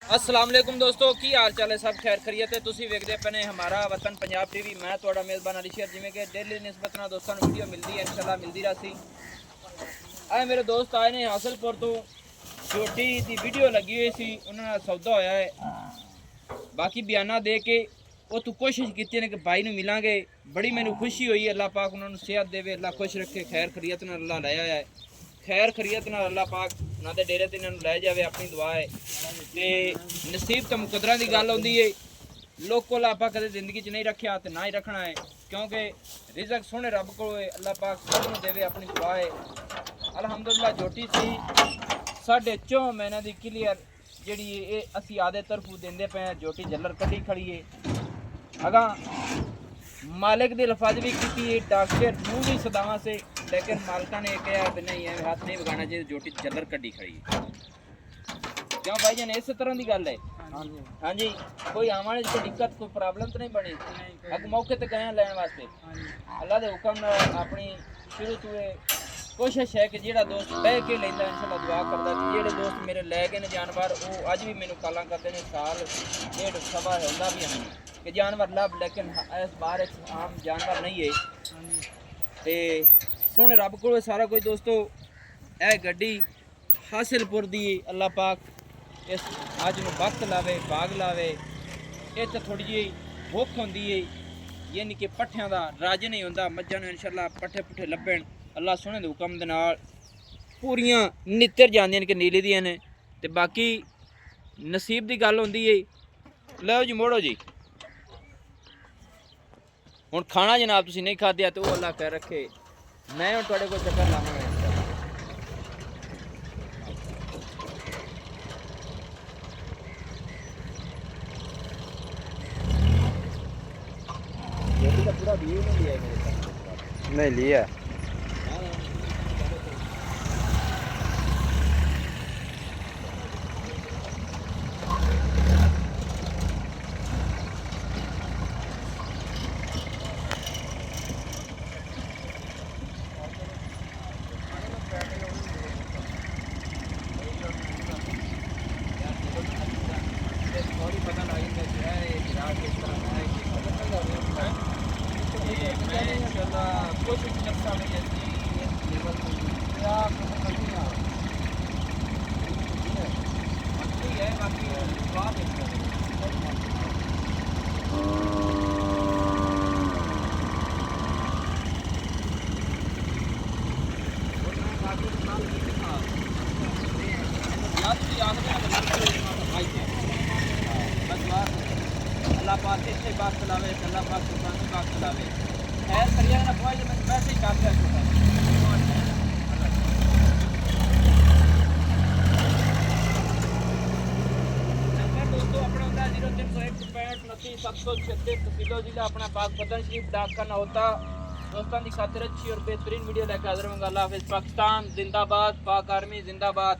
अस्सलाम वालेकुम दोस्तों की हाल चाल है। सब खैर खरीयत है। तुसी वेखदे पे हमारा वतन पंजाब टीवी। मैं थोड़ा मेज़बान अली शेर जिमें कि डेली निस्बत ना दोस्तों वीडियो मिलती है, इंशाल्लाह मिलती रही। आए मेरे दोस्त आए ने हासिलपुर तो छोटी दी वीडियो लगी हुई सी, उन्होंने सौदा होया है। बाकी बयाना दे के वो तो कोशिश की कि भाई नूं मिलांगे। बड़ी मैनू खुशी हुई। अल्लाह पाक उन्होंने सेहत देवे, अल्लाह खुश रखे, खैर खरीयत नाल अल्लाह लाया है। खैर खरीयत नाल अल्लाह पाक ना दे डेरे ते इन्हां लै जावे, अपनी दुआ है। ते नसीब तो मुकदरा की गल होंदी है। लोकल आप कदे जिंदगी च नहीं रखा तो ना ही रखना है, क्योंकि रिजक सोने रब को अल्लाह पाक सबनूं देवे, अपनी दुआ है। अलहमदुलिल्लाह झोटी सी 4.5 महीने की क्लीयर जी असी आदे तरफों देंदे पे हैं। झोटी जलर कटी खड़ी है। अगा मालिक की लफाज भी की, डॉक्टर नूं भी सदावा से, लेकिन मालिका ने कहा भी नहीं है, हाथ नहीं बगाना चाहिए, झोटी जलर कटी खड़ी है। क्यों भाई जान इस तरह की गल है? हाँ जी। कोई आने कोई दिक्कत कोई प्रॉब्लम तो नहीं बनी? अग मौके ते गए लैन वास्ते। अल्लाह के हुक्म नाल अपनी शुरू तो कोशिश है कि जेड़ा दोस्त बह के लेंदा इंशाल्लाह दुआ करदा कि जेड़े दोस्त मेरे लै गए ने जानवर वो अज भी मैनू काला करते हैं। साल डेढ़ सवा होंदा भी है कि जानवर लब, लेकिन इस बार आम जानवर नहीं है। ते सोने रब को सारा कुछ दोस्तों। यह गड्डी हासिलपुर दी अल्लाह पाक इस अज में वक्त लावे, बाग लावे। इत थोड़ी जी भुख होंदी है, यानी कि पट्ठियां का राज नहीं होंदा। मज्झां नूं इंशाल्लाह पट्ठे पुट्ठे लब्भण अल्लाह सोहणे दे हुक्म दे नाल पूरियां नित्तर जांदियां ने कि नीली दियां ने। ते बाकी नसीब की गल होंदी है। लो जी मोड़ो जी। हुण खाना जनाब तुसीं नहीं खाद्या तो अल्लाह कर रखे, मैं हुण तुहाडे कोल चक्कर लावांगा। पूरा व्यू नहीं लिया मेरे पास। नहीं लिया। अल्लाह पाक इसे बात चलावे, अल्लाह पाक सुल्तानी बात चलावे। खैर करिए ना पहुंच मैं वैसे ही काफी अच्छा दोस्तों। अपना होता 0301 किलो जिला अपना पाक पतन शरीफ डाक करना होता। दोस्तों की खातिर अच्छी और बेहतरीन वीडियो लेकर हाजिर होंगे। अल्लाह हाफिज़। पाकिस्तान जिंदाबाद, पाक आर्मी जिंदाबाद।